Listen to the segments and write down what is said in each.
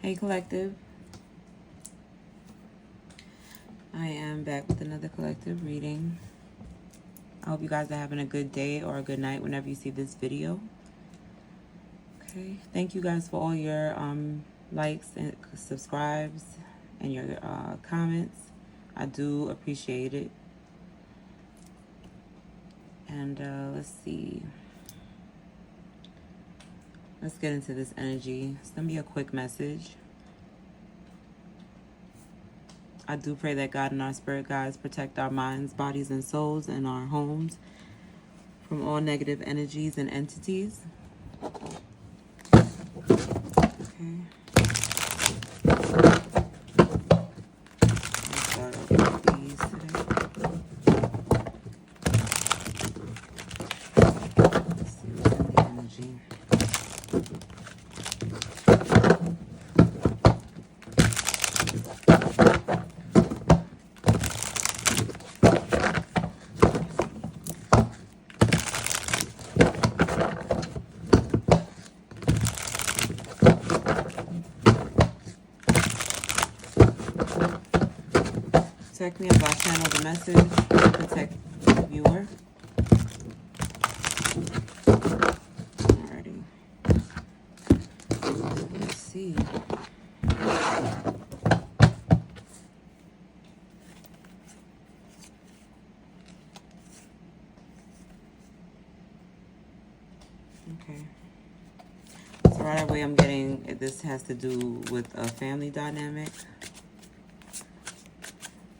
Hey collective, I am back with another collective reading. I hope you guys are having a good day or a good night whenever you see this video. Okay, thank you guys for all your likes and subscribes and your comments. I do appreciate it. And let's see. Let's get into this energy. It's going to be a quick message. I do pray that God and our spirit guides protect our minds, bodies, and souls and our homes from all negative energies and entities. Okay. Let's start off with these today. Let's see what's in the energy. Protect me as I channel the message. Protect the viewer. Alrighty. Let's see. Okay. So right away I'm getting, this has to do with a family dynamic.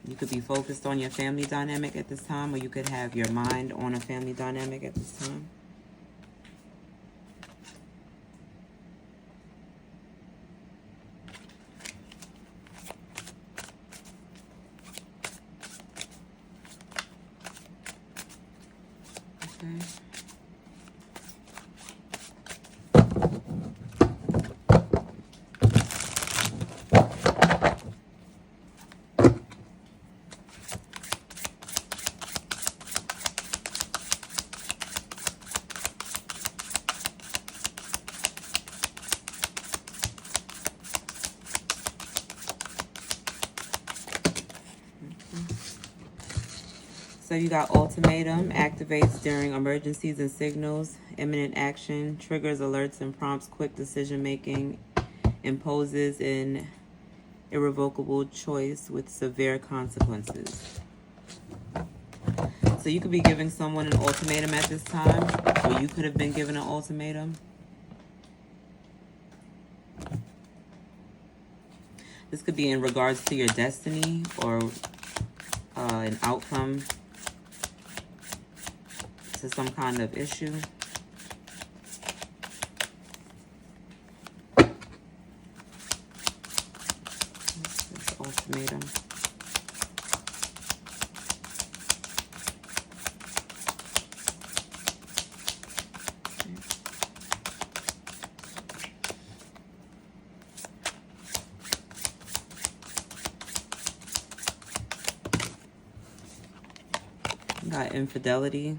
You could be focused on your family dynamic at this time, or you could have your mind on a family dynamic at this time. Okay. So you got ultimatum, activates during emergencies and signals, imminent action, triggers, alerts, and prompts quick decision making, imposes an irrevocable choice with severe consequences. So you could be giving someone an ultimatum at this time, or you could have been given an ultimatum. This could be in regards to your destiny or an outcome to some kind of issue. This ultimatum. Got infidelity.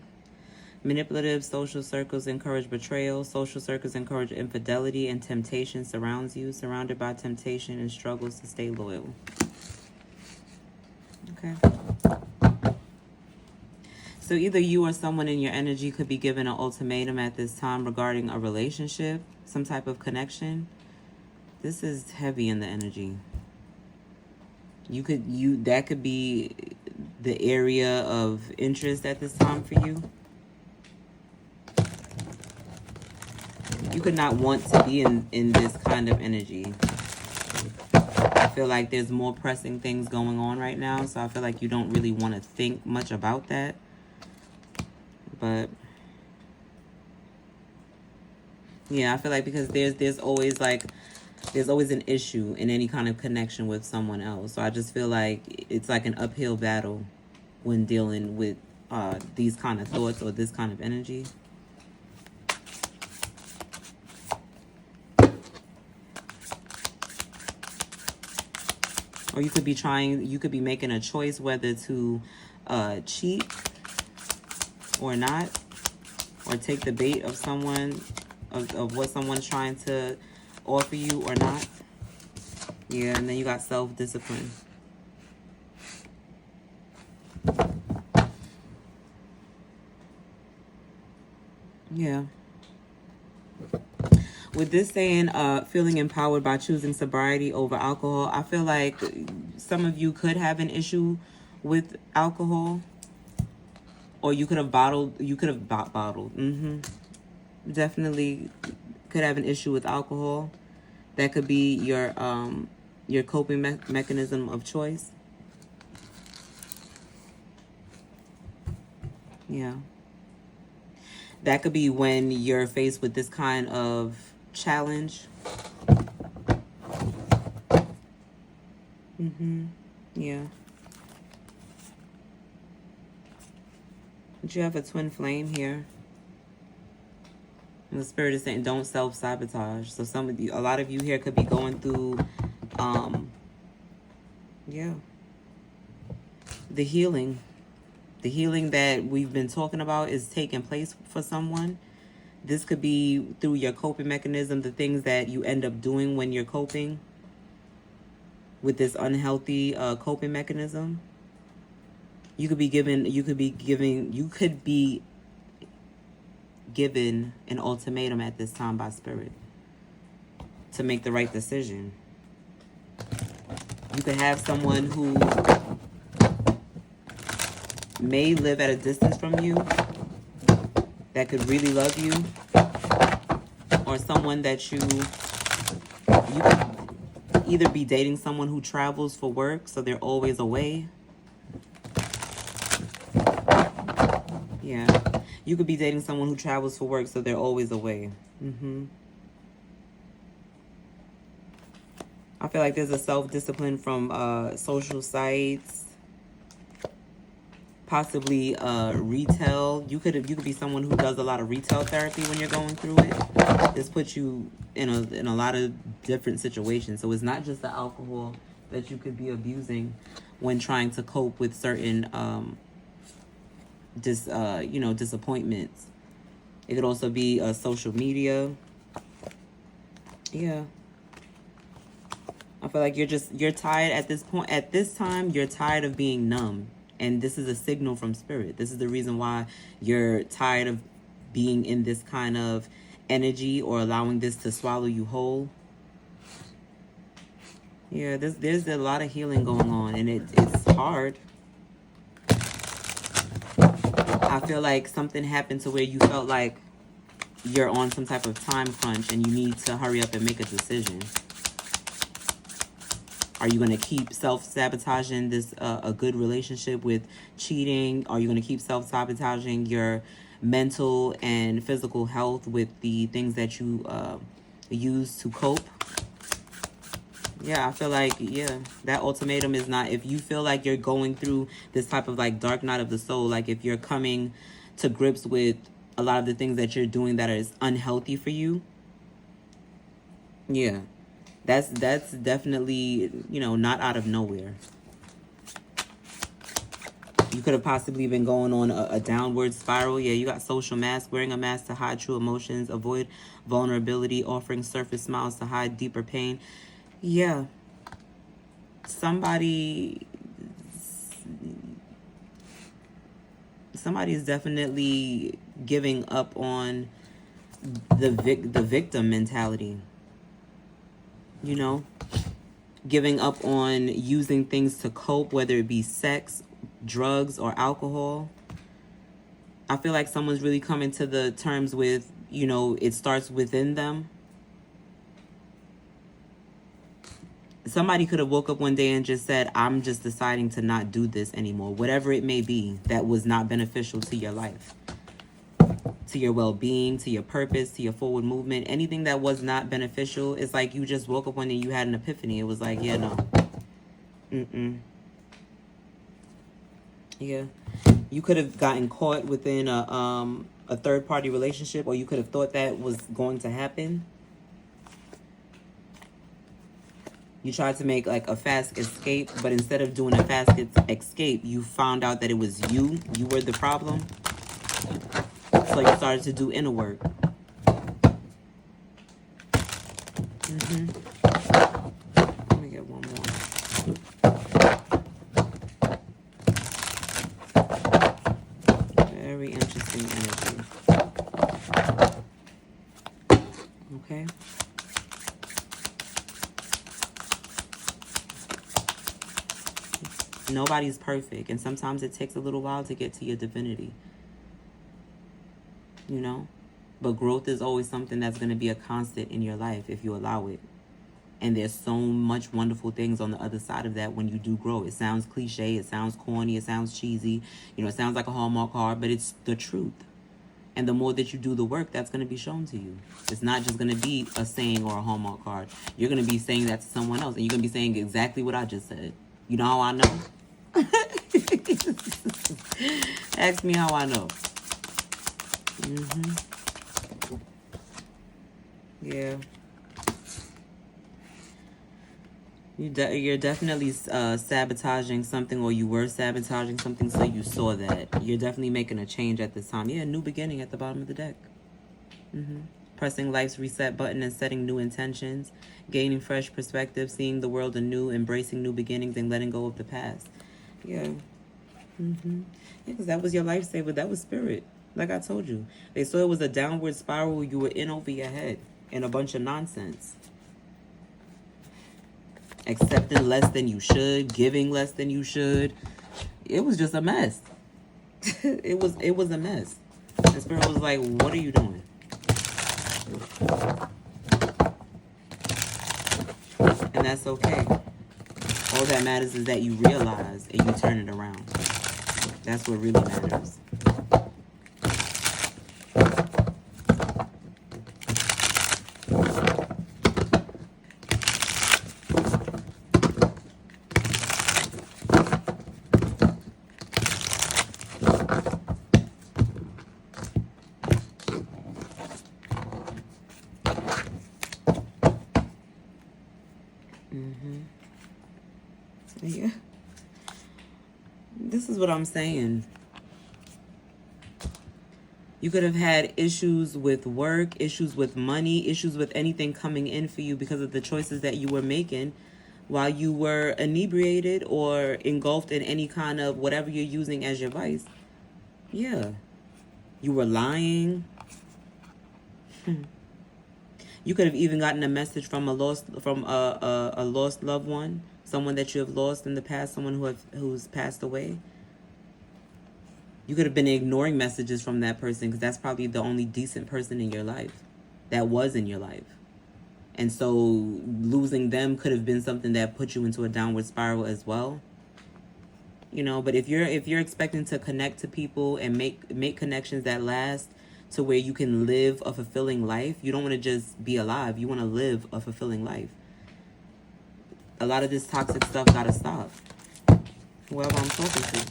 Manipulative social circles encourage betrayal. Social circles encourage infidelity, and temptation surrounds you. Surrounded by temptation and struggles to stay loyal. Okay. So either you or someone in your energy could be given an ultimatum at this time regarding a relationship, some type of connection. This is heavy in the energy. That could be the area of interest at this time for you. You could not want to be in this kind of energy. I feel like there's more pressing things going on right now, so I feel like you don't really want to think much about that. But yeah, I feel like because there's always an issue in any kind of connection with someone else. So I just feel like it's like an uphill battle when dealing with these kind of thoughts or this kind of energy. Or you could be making a choice whether to cheat or not, or take the bait of someone, of what someone's trying to offer you or not. Yeah, and then you got self-discipline. Yeah. With this saying, feeling empowered by choosing sobriety over alcohol, I feel like some of you could have an issue with alcohol, or you could have bottled. Definitely could have an issue with alcohol. That could be your coping mechanism of choice. Yeah. That could be when you're faced with this kind of challenge. Yeah. But you have a twin flame here. And the spirit is saying don't self-sabotage. So a lot of you here could be going through, yeah, the healing. The healing that we've been talking about is taking place for someone. This could be through your coping mechanism, the things that you end up doing when you're coping with this unhealthy coping mechanism. You could be given an ultimatum at this time by spirit to make the right decision. You could have someone who may live at a distance from you that could really love you, or someone that you could either be dating someone who travels for work, so they're always away. Yeah. You could be dating someone who travels for work, so they're always away. I feel like there's a self-discipline from social sites, possibly retail. You could be someone who does a lot of retail therapy when you're going through it. This puts you in a lot of different situations. So it's not just the alcohol that you could be abusing when trying to cope with certain disappointments. It could also be social media. Yeah. I feel like you're tired at this point. At this time, you're tired of being numb. And this is a signal from spirit. This is the reason why you're tired of being in this kind of energy or allowing this to swallow you whole. Yeah, there's a lot of healing going on, and it's hard. I feel like something happened to where you felt like you're on some type of time crunch and you need to hurry up and make a decision. Are you going to keep self-sabotaging this a good relationship with cheating? Are you going to keep self-sabotaging your mental and physical health with the things that you use to cope? Yeah, I feel like, yeah, that ultimatum is not, if you feel like you're going through this type of like dark night of the soul, like if you're coming to grips with a lot of the things that you're doing that is unhealthy for you, yeah, that's definitely, not out of nowhere. You could have possibly been going on a downward spiral. Yeah, you got social mask, wearing a mask to hide true emotions, avoid vulnerability, offering surface smiles to hide deeper pain. Yeah. Somebody is definitely giving up on the victim mentality. Giving up on using things to cope, whether it be sex, drugs, or alcohol. I feel like someone's really coming to the terms with, it starts within them. Somebody could have woke up one day and just said, I'm just deciding to not do this anymore. Whatever it may be that was not beneficial to your life, to your well-being, to your purpose, to your forward movement. Anything that was not beneficial, it's like you just woke up one day, you had an epiphany. It was like, yeah, no. Yeah. You could have gotten caught within a third-party relationship, or you could have thought that was going to happen. You tried to make like a fast escape, but instead of doing a fast escape, you found out that it was you. You were the problem. So you started to do inner work. Let me get Very interesting energy. Okay. Nobody's perfect, and sometimes it takes a little while to get to your divinity. You know? But growth is always something that's going to be a constant in your life if you allow it. And there's so much wonderful things on the other side of that when you do grow. It sounds cliche, it sounds corny, it sounds cheesy, you know, it sounds like a Hallmark card, but it's the truth. And the more that you do the work, that's going to be shown to you. It's not just going to be a saying or a Hallmark card. You're going to be saying that to someone else, and you're going to be saying exactly what I just said. You know how I know? Ask me how I know. Yeah. You're definitely sabotaging something, or you were sabotaging something, so you saw that. You're definitely making a change at this time. Yeah, new beginning at the bottom of the deck. Pressing life's reset button and setting new intentions, gaining fresh perspective, seeing the world anew, embracing new beginnings, and letting go of the past. Yeah. Yeah, because that was your lifesaver. That was spirit. Like I told you. They saw it was a downward spiral you were in over your head and a bunch of nonsense. Accepting less than you should, giving less than you should. It was just a mess. It was a mess. And spirit was like, what are you doing? And that's okay. All that matters is that you realize and you turn it around. That's what really matters. Yeah. This is what I'm saying. You could have had issues with work, issues with money, issues with anything coming in for you because of the choices that you were making while you were inebriated or engulfed in any kind of whatever you're using as your vice. Yeah. You were lying. You could have even gotten a message from a lost loved one, someone that you have lost in the past, someone who's passed away. You could have been ignoring messages from that person because that's probably the only decent person in your life that was in your life. And so losing them could have been something that put you into a downward spiral as well. You know, but if you're expecting to connect to people and make connections that last to where you can live a fulfilling life, you don't want to just be alive. You want to live a fulfilling life. A lot of this toxic stuff got to stop. Whoever I'm talking to.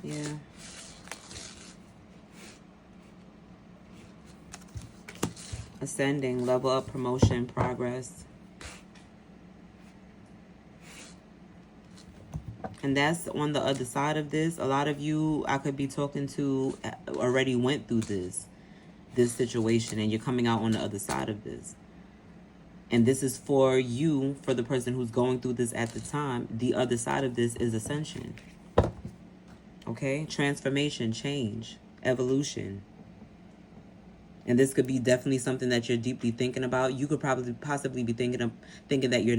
Yeah. Ascending, level up, promotion, progress. And that's on the other side of this. A lot of you I could be talking to already went through this situation, and you're coming out on the other side of this. And this is for you, for the person who's going through this at the time. The other side of this is ascension. Okay? Transformation, change, evolution. And this could be definitely something that you're deeply thinking about. You could possibly be thinking that you're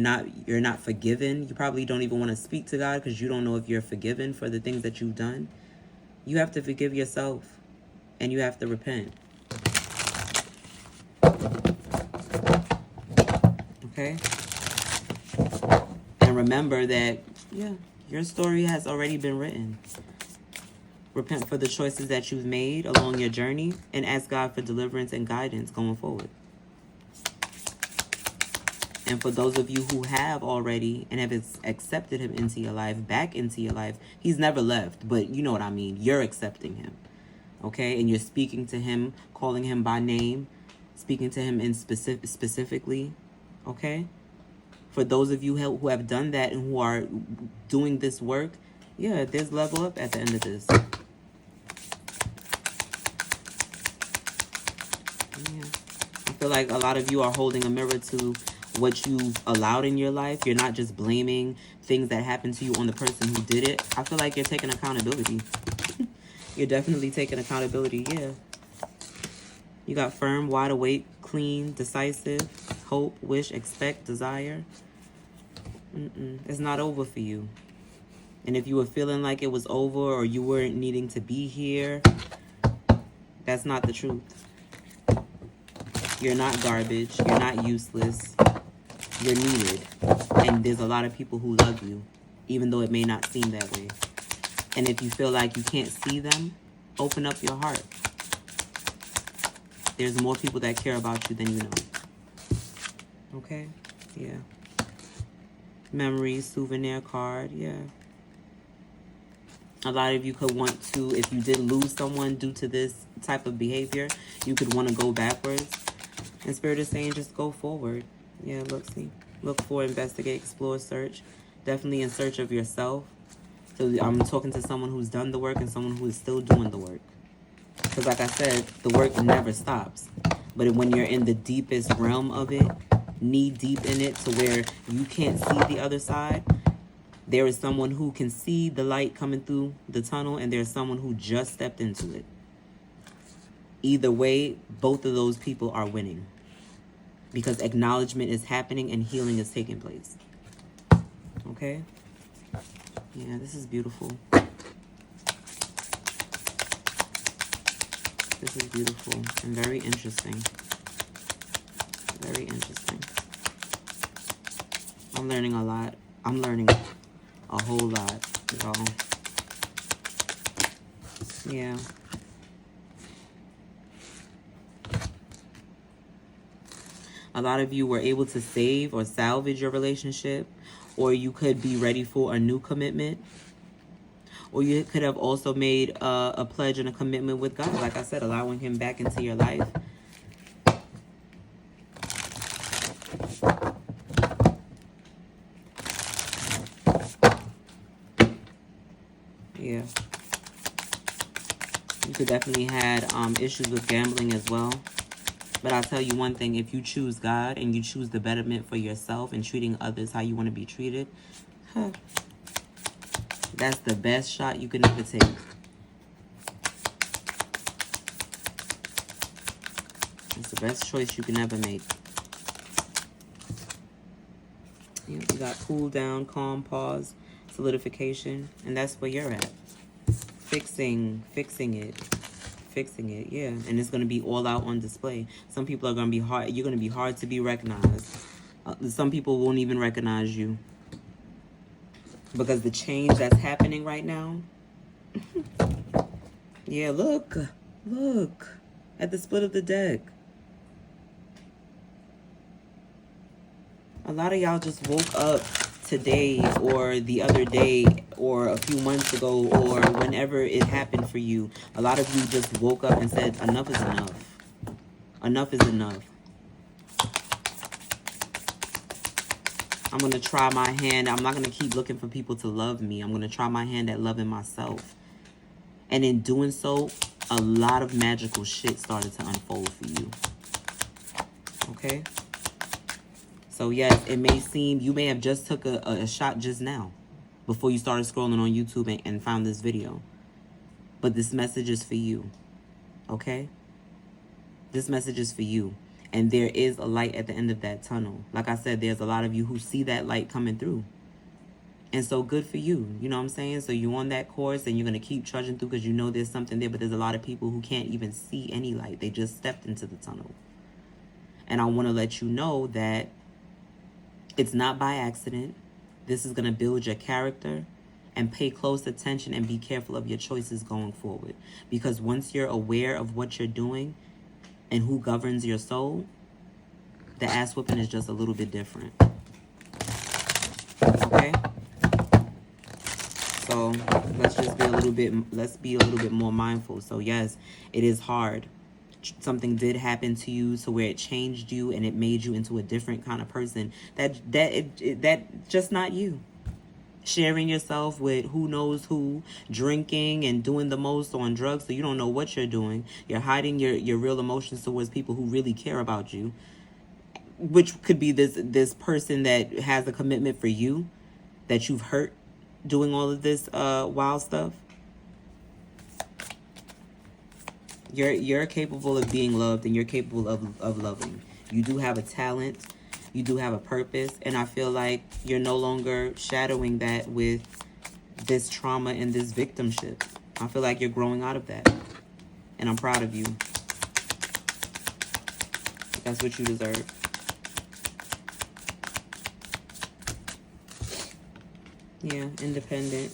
not forgiven. You probably don't even want to speak to God because you don't know if you're forgiven for the things that you've done. You have to forgive yourself, and you have to repent. Okay? And remember that, yeah, your story has already been written. Repent for the choices that you've made along your journey and ask God for deliverance and guidance going forward. And for those of you who have already and have accepted him into your life, back into your life, he's never left, but you know what I mean. You're accepting him. okay? And you're speaking to him, calling him by name, speaking to him in specifically, okay? For those of you who have done that and who are doing this work, yeah, there's level up at the end of this. Yeah. I feel like a lot of you are holding a mirror to what you've allowed in your life. You're not just blaming things that happened to you on the person who did it. I feel like you're taking accountability. You're definitely taking accountability, yeah. You got firm, wide awake, clean, decisive, hope, wish, expect, desire. It's not over for you. And if you were feeling like it was over or you weren't needing to be here, that's not the truth. You're not garbage. You're not useless. You're needed. And there's a lot of people who love you, even though it may not seem that way. And if you feel like you can't see them, open up your heart. There's more people that care about you than you know. Okay? Yeah. Memories, souvenir card, yeah. A lot of you could want to, if you did lose someone due to this type of behavior, you could want to go backwards. And Spirit is saying just go forward. Yeah, look, see. Look for, investigate, explore, search. Definitely in search of yourself. So I'm talking to someone who's done the work and someone who is still doing the work. Because like I said, the work never stops. But when you're in the deepest realm of it, knee deep in it to where you can't see the other side, there is someone who can see the light coming through the tunnel, and there's someone who just stepped into it. Either way, both of those people are winning. Because acknowledgement is happening and healing is taking place. Okay? Yeah, this is beautiful. This is beautiful and very interesting. Very interesting. I'm learning a lot. I'm learning a whole lot, y'all. Yeah. A lot of you were able to save or salvage your relationship, or you could be ready for a new commitment. Or you could have also made a pledge and a commitment with God. Like I said, allowing him back into your life. Yeah. You could definitely had issues with gambling as well. But I'll tell you one thing. If you choose God and you choose the betterment for yourself and treating others how you want to be treated, that's the best shot you can ever take. It's the best choice you can ever make. Yeah, you got cool down, calm, pause, solidification, and that's where you're at. Fixing it, yeah. And it's going to be all out on display. Some people are going to be hard. You're going to be hard to be recognized. Some people won't even recognize you. Because the change that's happening right now. Yeah, look at the split of the deck. A lot of y'all just woke up today or the other day or a few months ago or whenever it happened for you. A lot of you just woke up and said, enough is enough. Enough is enough. I'm going to try my hand. I'm not going to keep looking for people to love me. I'm going to try my hand at loving myself. And in doing so, a lot of magical shit started to unfold for you. Okay? So yes, it may seem, you may have just took a shot just now before you started scrolling on YouTube and found this video. But this message is for you. Okay? This message is for you. And there is a light at the end of that tunnel. Like I said, there's a lot of you who see that light coming through. And so good for you. You know what I'm saying? So you're on that course and you're going to keep trudging through because you know there's something there. But there's a lot of people who can't even see any light. They just stepped into the tunnel. And I want to let you know that it's not by accident. This is going to build your character. And pay close attention and be careful of your choices going forward. Because once you're aware of what you're doing and who governs your soul, the ass whooping is just a little bit different. Okay? So So let's just be a little bit more mindful. So yes, it is hard. Something did happen to you to where it changed you and it made you into a different kind of person. That just not you. Sharing yourself with who knows who, drinking and doing the most on drugs, so you don't know what you're doing. You're hiding your real emotions towards people who really care about you, which could be this person that has a commitment for you that you've hurt, doing all of this wild stuff. You're capable of being loved, and you're capable of loving. You do have a talent. You do have a purpose. And I feel like you're no longer shadowing that with this trauma and this victimship. I feel like you're growing out of that. And I'm proud of you. That's what you deserve. Yeah, independent.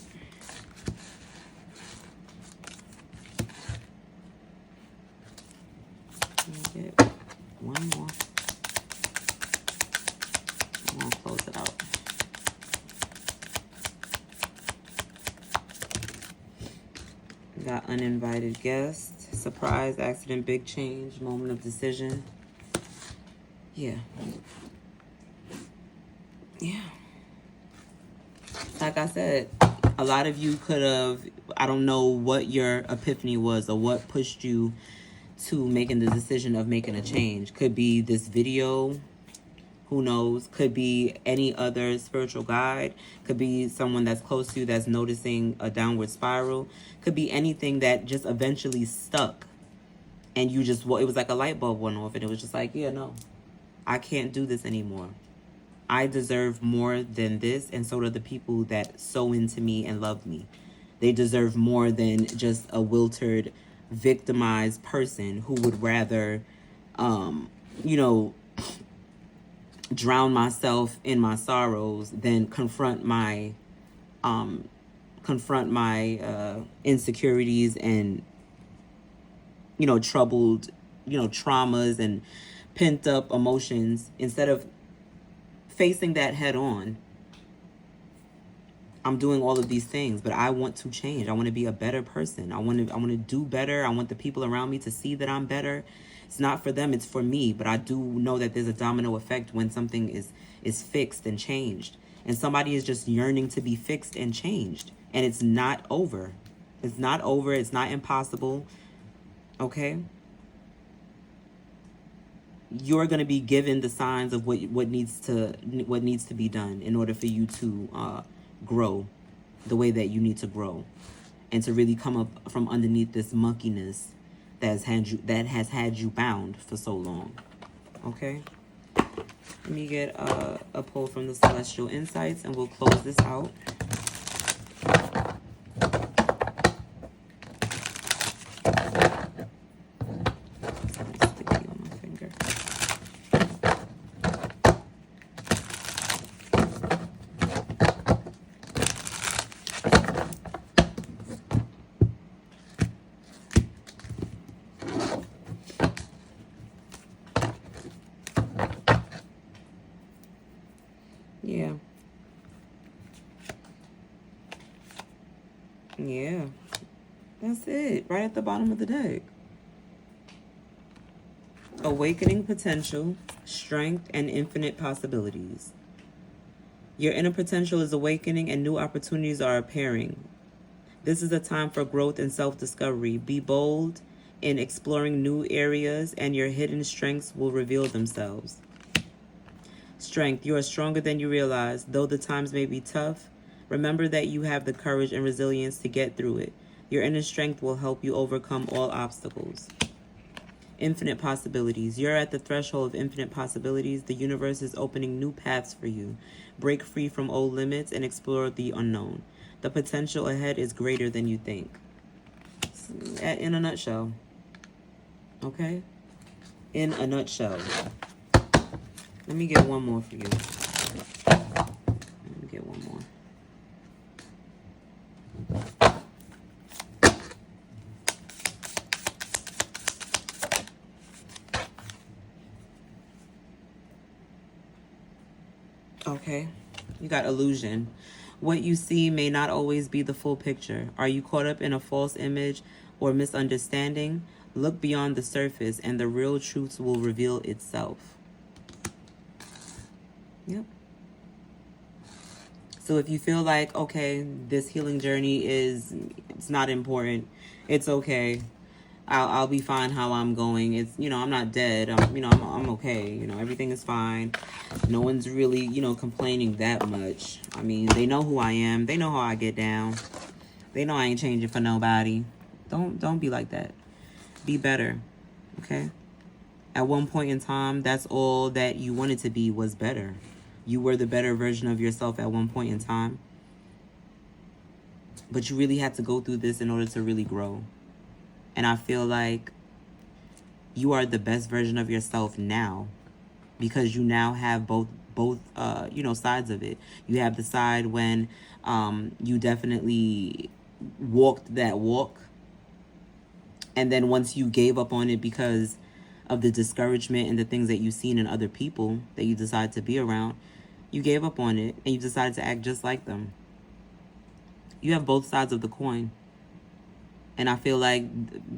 Let me get one more. I'm gonna close it out. We got uninvited guest, surprise, accident, big change, moment of decision. Yeah. Yeah. Like I said, a lot of you could have, I don't know what your epiphany was or what pushed you to making the decision of making a change. Could be this video, who knows? Could be any other spiritual guide. Could be someone that's close to you that's noticing a downward spiral. Could be anything that just eventually stuck. And you just, well, it was like a light bulb went off and it was just like, yeah, no, I can't do this anymore. I deserve more than this, and so do the people that sow into me and love me. They deserve more than just a wilted, victimized person who would rather, drown myself in my sorrows than confront my insecurities and, troubled, traumas and pent up emotions. Instead of facing that head on, I'm doing all of these things, but I want to change. I want to be a better person. I want to do better. I want the people around me to see that I'm better. It's not for them, it's for me. But I do know that there's a domino effect when something is fixed and changed. And somebody is just yearning to be fixed and changed. And it's not over. It's not over. It's not impossible. Okay? You're going to be given the signs of what needs to be done in order for you to grow the way that you need to grow, and to really come up from underneath this monkeyness that has had you bound for so long. Okay, let me get a pull from the Celestial Insights, and we'll close this out. Yeah, that's it. Right at the bottom of the deck. Awakening potential, strength, and infinite possibilities. Your inner potential is awakening and new opportunities are appearing. This is a time for growth and self-discovery. Be bold in exploring new areas, and your hidden strengths will reveal themselves. Strength. You are stronger than you realize. Though the times may be tough, remember that you have the courage and resilience to get through it. Your inner strength will help you overcome all obstacles. Infinite possibilities. You're at the threshold of infinite possibilities. The universe is opening new paths for you. Break free from old limits and explore the unknown. The potential ahead is greater than you think. In a nutshell. Okay? In a nutshell. Let me get one more for you. Let me get one more. Okay, you got illusion. What you see may not always be the full picture. Are you caught up in a false image or misunderstanding? Look beyond the surface and the real truth will reveal itself. Yep. So if you feel like, okay, this healing journey it's not important, it's okay. I'll be fine how I'm going. It's, I'm not dead. I'm okay. Everything is fine. No one's really, complaining that much. I mean, they know who I am. They know how I get down. They know I ain't changing for nobody. Don't be like that. Be better. Okay? At one point in time, that's all that you wanted to be was better. You were the better version of yourself at one point in time. But you really had to go through this in order to really grow. And I feel like you are the best version of yourself now because you now have both sides of it. You have the side when you definitely walked that walk. And then once you gave up on it because of the discouragement and the things that you've seen in other people that you decided to be around, you gave up on it and you decided to act just like them. You have both sides of the coin. And I feel like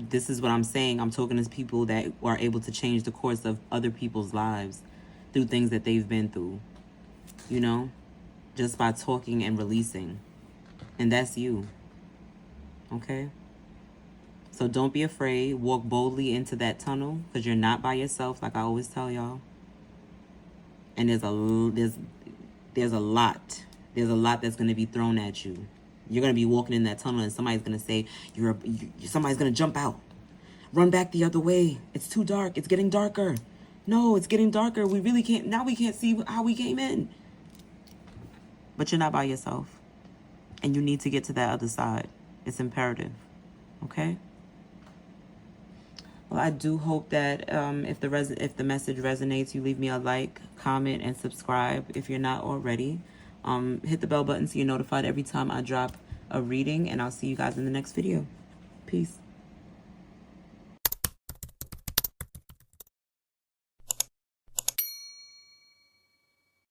this is what I'm saying. I'm talking to people that are able to change the course of other people's lives through things that they've been through, just by talking and releasing. And that's you. Okay? So don't be afraid. Walk boldly into that tunnel because you're not by yourself, like I always tell y'all. And there's a lot. There's a lot that's going to be thrown at you. You're going to be walking in that tunnel and somebody's going to say, somebody's going to jump out. Run back the other way. It's too dark. It's getting darker. No, it's getting darker. We can't see how we came in. But you're not by yourself. And you need to get to that other side. It's imperative. Okay? Well, I do hope that if the message resonates, you leave me a like, comment, and subscribe if you're not already. Hit the bell button so you're notified every time I drop a reading, and I'll see you guys in the next video. Peace.